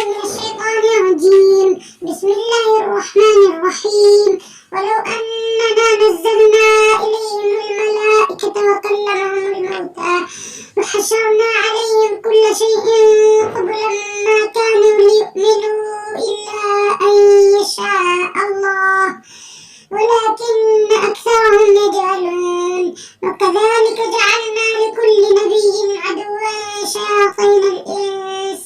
من الشيطان الرجيم. بسم الله الرحمن الرحيم. ولو أننا نزلنا إليهم الملائكة وكلمهم الموتى وحشرنا عليهم كل شيء قبلا ما كانوا ليؤمنوا إلا أن يشاء الله ولكن أكثرهم يجهلون. وكذلك جعلنا لكل نبي عدوا شياطين الإنس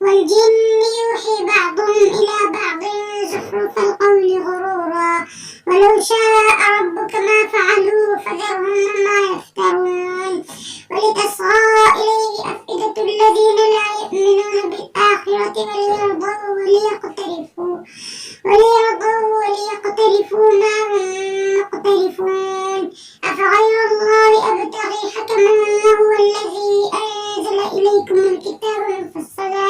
والجن يوحي بعضهم إلى بعض زخرف القول غرورا ولو شاء ربك ما فعلوه فذرهم وما يفترون. ولتصغى إليه أفئدة الذين لا يؤمنون بالآخرة وليرضوا وليقترفوا ما هم مقترفون. أفغير الله أبتغي حكما وهو الذي أنزل إليكم الكتاب مفصلا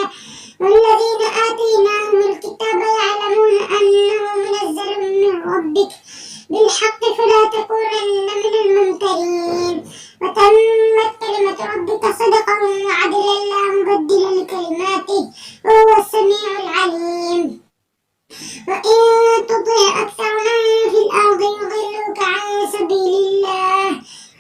والذين آتيناهم الكتاب يعلمون أنه منزل من ربك بالحق فلا تكونن من الممترين. وتمت كلمة ربك صدقا وعدلا لا مبدل لكلماته وهو السميع العليم. وإن تطع أكثر من في الأرض يضلوك عن سبيل الله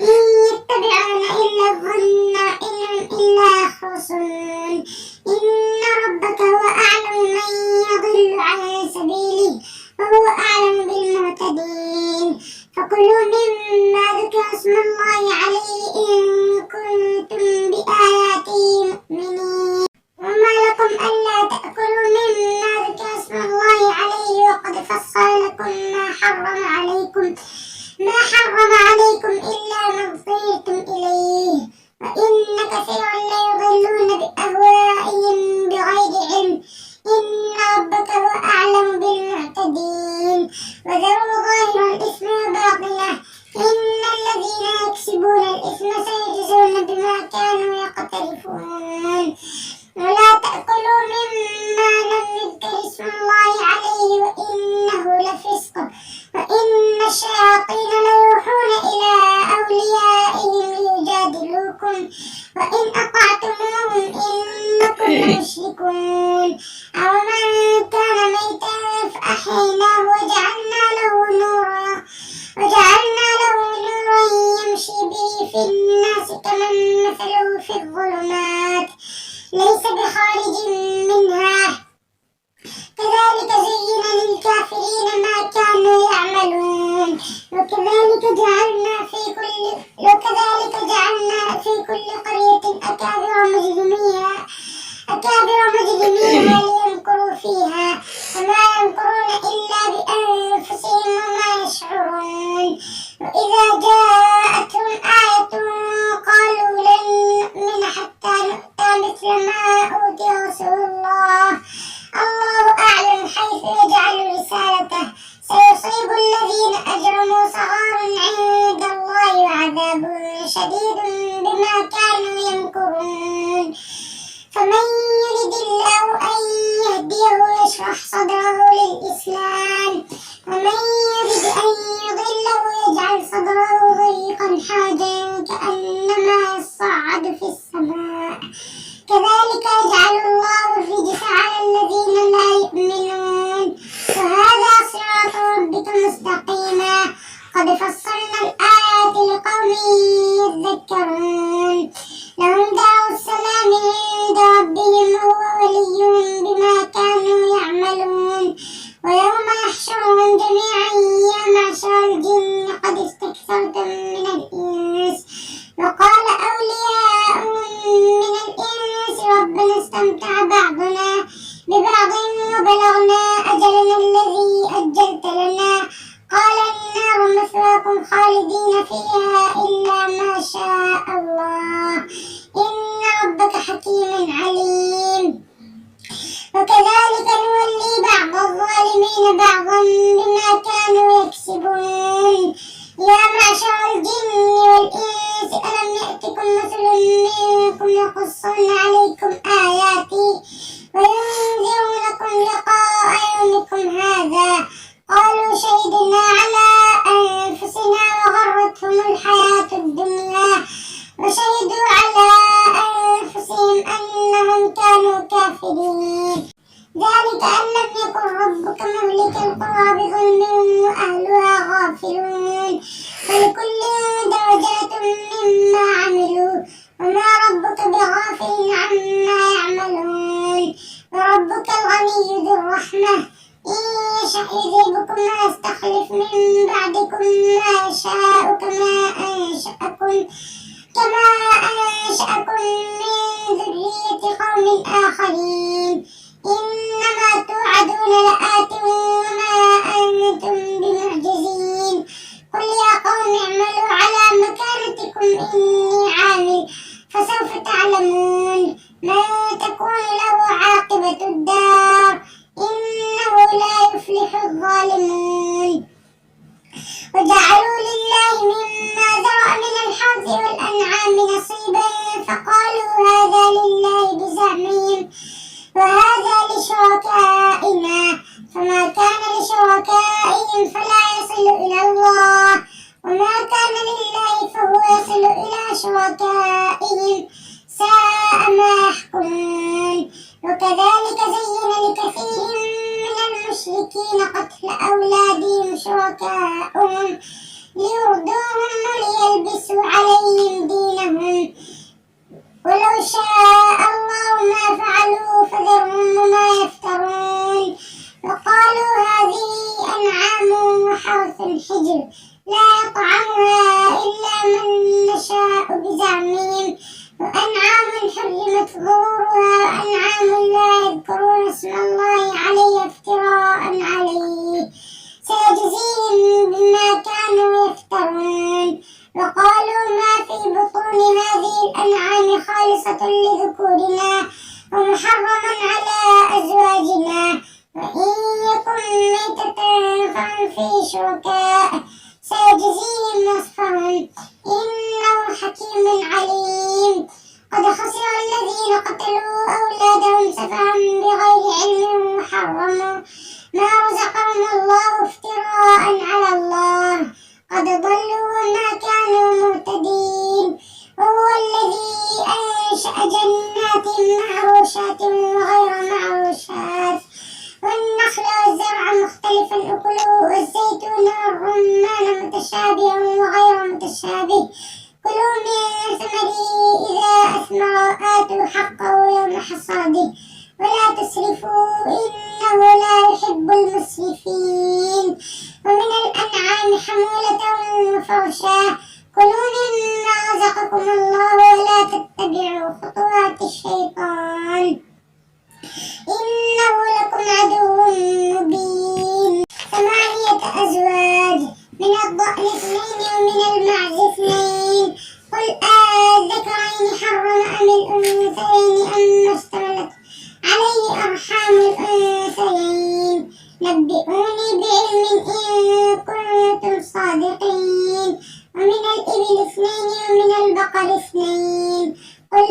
إن يتبعون إلا الظن إلا يخرصون. إن ربك هو أعلم من يضل عن سبيله وهو أعلم بالمهتدين. فكلوا مما ذكر اسم الله عليه إن كنتم بآياته مؤمنين. وما لكم ألا تأكلوا مما ذكر اسم الله عليه وقد فصل لكم ما حرم عليكم إلا ما اضطررتم إليه. وإن كثيرا ليضلون بأهوائهم بغير علم إن ربك هو أعلم بالمعتدين. وذروا ظاهر الإثم وباطنه إن الذين يكسبون الإثم سيجزون بما كانوا يقترفون. ولا تأكلوا مما لم يذكر اسم الله عليه وإنه لفسق وإن الشياطين ليوحون إلى أوليائهم ليجادلوكم وإن أطعتموهم إنكم لمشركون. أومن كان ميتا فأحييناه وجعلنا له نورا يمشي به في الناس كمن مثله في الظلمات ليس بخارج منها. كذلك زين للكافرين ما كانوا يعملون. وكذلك جعلنا في كل قرية أكابر مجرميها ليمكروا فيها وما يمكرون إلا بأنفسهم وما يشعرون. وإذا جاءتهم آية قالوا لن نؤمن حتى نؤتى مثل ما أوتي رسول الله أعلم حيث يجعل رسالته سيصيب الذين أجرموا صغار عند الله وعذاب شديد بما كانوا يمكرون. فمن يرد الله أن يهديه يشرح صدره للإسلام ومن يرد أن يضله يجعل صدره ضيقا حرجا كأنما يصعد في السماء كذلك يجعل الله الرجس على الذين لا يؤمنون. وهذا صراط ربك مستقيما قد فصلنا الآيات لقوم يذكرون. لهم دار السلام عند ربهم وهو وليهم بما كانوا يعملون. ويوم يحشرهم جميعا يا معشر الجن قد استكثرتم من الإنس وقال أولياؤهم من الإنس ربنا استمتع بعضنا ببعض وبلغنا أجلنا الذي أجلت لنا قال النار مثواكم خالدين فيها إلا ما شاء الله إن ربك حكيم عليم. وكذلك نولي بعض الظالمين بعضا بما كانوا يكسبون. يا معشر الجن والإنس ألم يأتكم رسل منكم يقصون عليكم آياتي وينذرونكم لقاء يومكم هذا قالوا شهدنا على أنفسنا وغرتهم الحياة الدنيا وشهدوا على أنفسهم أنهم كانوا كافرين. ذلك أن لم يكن ربك مهلك القرى بظلم وأهلها غافلون ولكل درجات مما عملوا وما ربك بغافل عما يعملون وربك الغني ذو الرحمة إن يشأ يذهبكم ويستخلف من بعدكم ما يشاء كما أنشأكم من ذرية قوم آخرين إنما توعدون لآت وما أنتم بمعجزين قل يا قوم اعملوا على مكانتكم إني عامل فسوف تعلمون من تكون له عاقبة الدار إنه لا يفلح الظالمون وجعلوا لله مما ذرأ من الحرث والأنعام نصيبا فقالوا هذا لله بزعمهم وهذا لشركائنا فما كان لشركائهم فلا يصل إلى الله وما كان لله فهو يصل إلى شركائهم ساء ما يحكمون وكذلك زين لكثير من المشركين قتل أولادهم شركاؤهم ليردوهم وليلبسوا عليهم دينهم ولو شاء الله ما فعلوا فذرهم وما يفترون وقالوا هذه أنعام وحرث حجر لا يطعمها إلا من نشاء بزعمهم وأنعام حرمت ظهورها وأنعام لا يذكرون اسم الله عليه افتراء عليه سيجزيهم بما كانوا يفترون وقالوا ما في بطون هذه الأنعام خالصة لذكورنا ومحرما على أزواجنا وإن يكن ميتة فهم فيه شركاء سيجزيهم وصفهم إنه حكيم عليم قد خسر الذين قتلوا أولادهم سفها بغير علم وحرموا ما رزقهم الله افتراء على الله قد ضلوا وما كانوا مهتدين وهو الذي أنشأ جنات معروشات وغير معروشات والنخل والزرع مختلفا أكله والزيتون والرمان متشابها وغير متشابه كلوا من ثمره إذا أثمر آتوا حقه يوم حصاده ولا تسرفوا إنه لا يحب المسرفين ومن الأنعام حمولة وفرشا كلوا مما رزقكم الله ولا تتبعوا خطوات الشيطان إنه لكم عدو مبين 8 أزواج من الضأن 2 ومن المعز 2 قل الذكرين حرم أم الأنثيين أما اشتملت عليه أرحام الأنثيين نبئوني بعلم إن كنتم صادقين ومن الإبل 2 ومن البقر 2 قل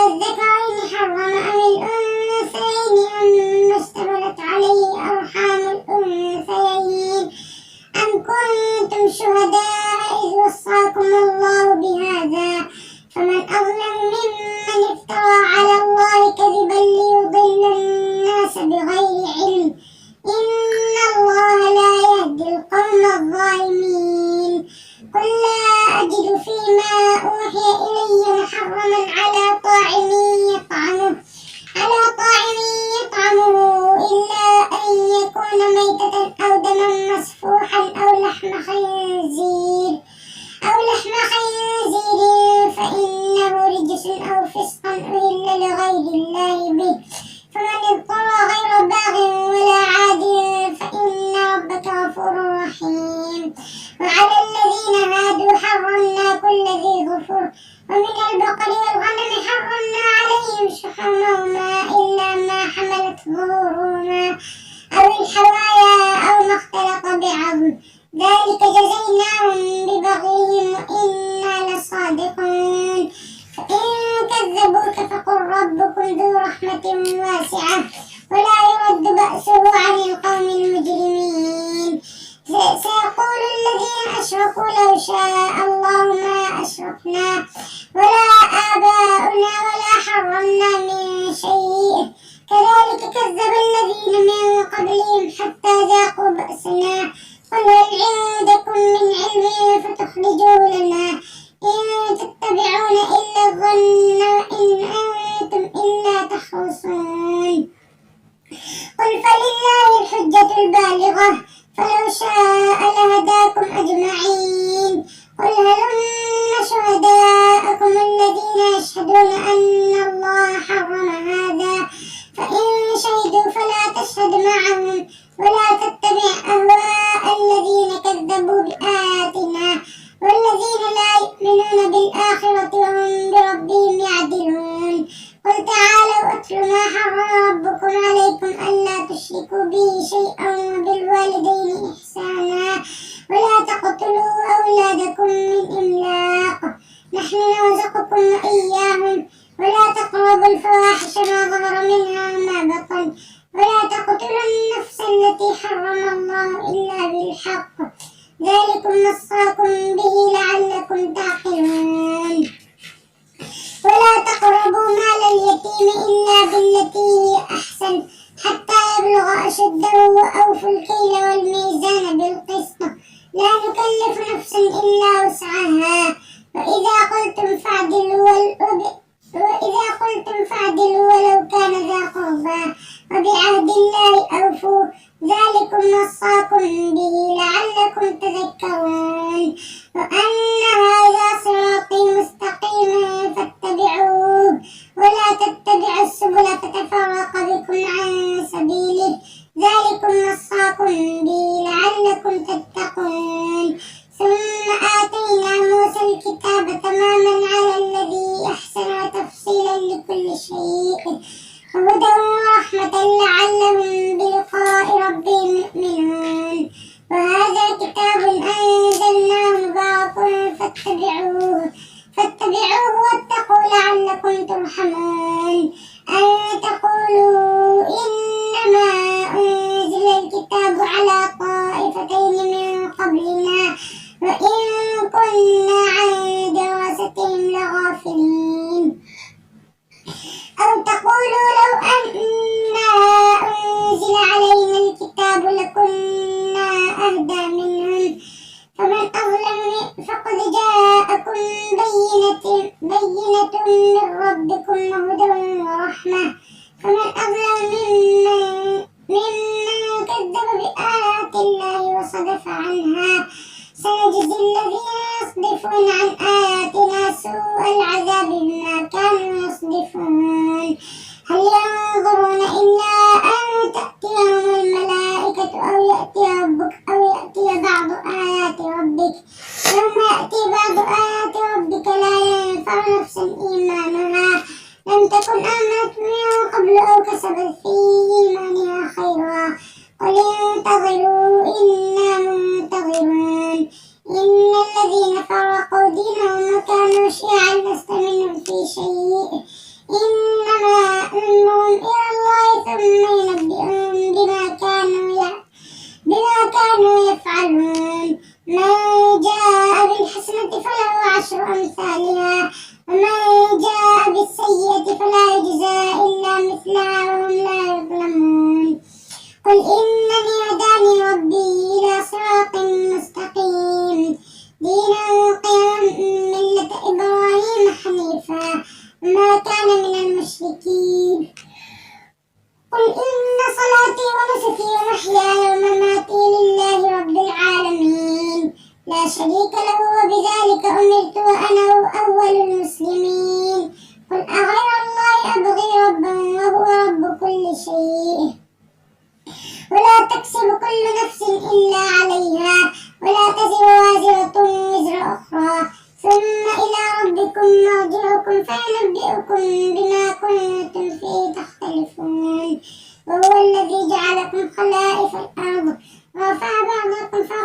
الذكرين حرم أم الأنثيين أما اشتملت عليه أرحام الأنثيين أم كنتم شهداء إذ وصاكم الله بهذا فمن أظلم ممن افترى على الله كذبا ليضل الناس بغير علم إن الله لا يهدي القوم الظالمين قل لا أجد فيما أوحي إلي محرما على طاعم يطعمه إلا أن يكون ميتة أو دما مسفوحا أو لحم خنزير فإنه رجس أو فسقا أهل لغير الله به فمن اضطر غير باغ ولا عاد فإن ربك غفور رحيم وعلى الذين هادوا حرمنا كل ذي ظفر ومن البقر والغنم حرمنا عليهم شحومهما إلا ما حملت ظهورهما أو الحوايا أو ما اختلط بعظم ذلك جزيناهم ببغيهم وإنا لصادقون فإن كذبوك فقل ربكم ذو رحمة واسعة ولا يرد بأسه عن القوم المجرمين سيقول الذين أشركوا لو شاء الله ما أشركنا ولا آباؤنا ولا حرمنا من شيء كذلك كذب محروسون قل فلله الحجة البالغة فلو شاء لهداكم أجمعين قل هلم شهداءكم الذين يشهدون أن الله حرم هذا فإن شهدوا فلا تشهد معهم ولا تتبع أهواء الذين كذبوا بآياتنا والذين لا يؤمنون بالآخرة وهم بربهم يعدلون قل تعالوا أتل ما حرم ربكم عليكم ألا تشركوا به شيئا وبالوالدين إحسانا ولا تقتلوا أولادكم من إملاق نحن نرزقكم وإياهم ولا تقربوا الفواحش ما ظهر منها وما بطن ولا تقتلوا النفس التي حرم الله إلا بالحق ذلكم وصاكم به لعلكم تعقلون ولا تقربوا مال اليتيم إلا بالتي هي أحسن حتى يبلغ أشده وأوفوا الكيل والميزان بالقسط لا نكلف نفسا إلا وسعها وإذا قلتم فاعدلوا ولو كان ذا قربى وبعهد الله أوفوا ذلكم وصاكم به لعلكم تذكرون وأن هذا صراطي مستقيما فاتبعوه ولا تتبعوا السبل فتفرق بكم عن سبيله ذلكم وصاكم به لعلكم تتقون ثم آتينا موسى الكتاب تماما على الذي أحسن وتفصيلا لكل شيء وهدى ورحمة لعلهم بلقاء ربهم يؤمنون وهذا كتاب أنزلناه مبارك فاتبعوه واتقوا لعلكم ترحمون أن تقولوا إنما أنزل الكتاب على طائفتين من قبلنا وإن كنا عن دراستهم لغافلين أو تقولوا لو أنا أنزل علينا الكتاب لكنا أهدى منهم فمن أظلم فقد جاءكم بينة من ربكم وهدى ورحمة فمن أظلم ممن كذب بآيات الله وصدف عنها سنجزي الذين يصدفون عن آياتنا سوء العذاب بما كانوا يصدفون هل ينظرون إلا أن تأتيهم الملائكة أو يأتي ربك أو يأتي بعض آيات ربك يوم يأتي بعض آيات ربك لا ينفع نفسا إيمانها لم تكن آمنت من قبل أو كسبت في إيمانها خيرا قل انتظروا إنا منتظرون إن الذين فرقوا دينهم وكانوا شيعا لست منهم في شيء إنما أمرهم إلى الله ثم ينبئهم بما كانوا يفعلون من جاء بالحسنة فله 10 أمثالها ومن جاء بالسيئة فلا يجزى إلا مثلها وهم لا يظلمون قل إنني هداني ربي إلى صراط مستقيم دينا قيما ملة إبراهيم حنيفا وما كان من المشركين قل إن صلاتي ونسكي ومحياي ومماتي لله رب العالمين لا شريك له وبذلك أمرت وأنا أول المسلمين قل أغير الله أبغي ربا وهو رب كل شيء ولا تكسب كل نفس إلا عليها ولا تزر وازرة وزر أخرى ثم إلى ربكم مرجعكم فينبئكم بما كنتم فيه تختلفون وهو الذي جعلكم خلائف الأرض ورفع بعضكم فوق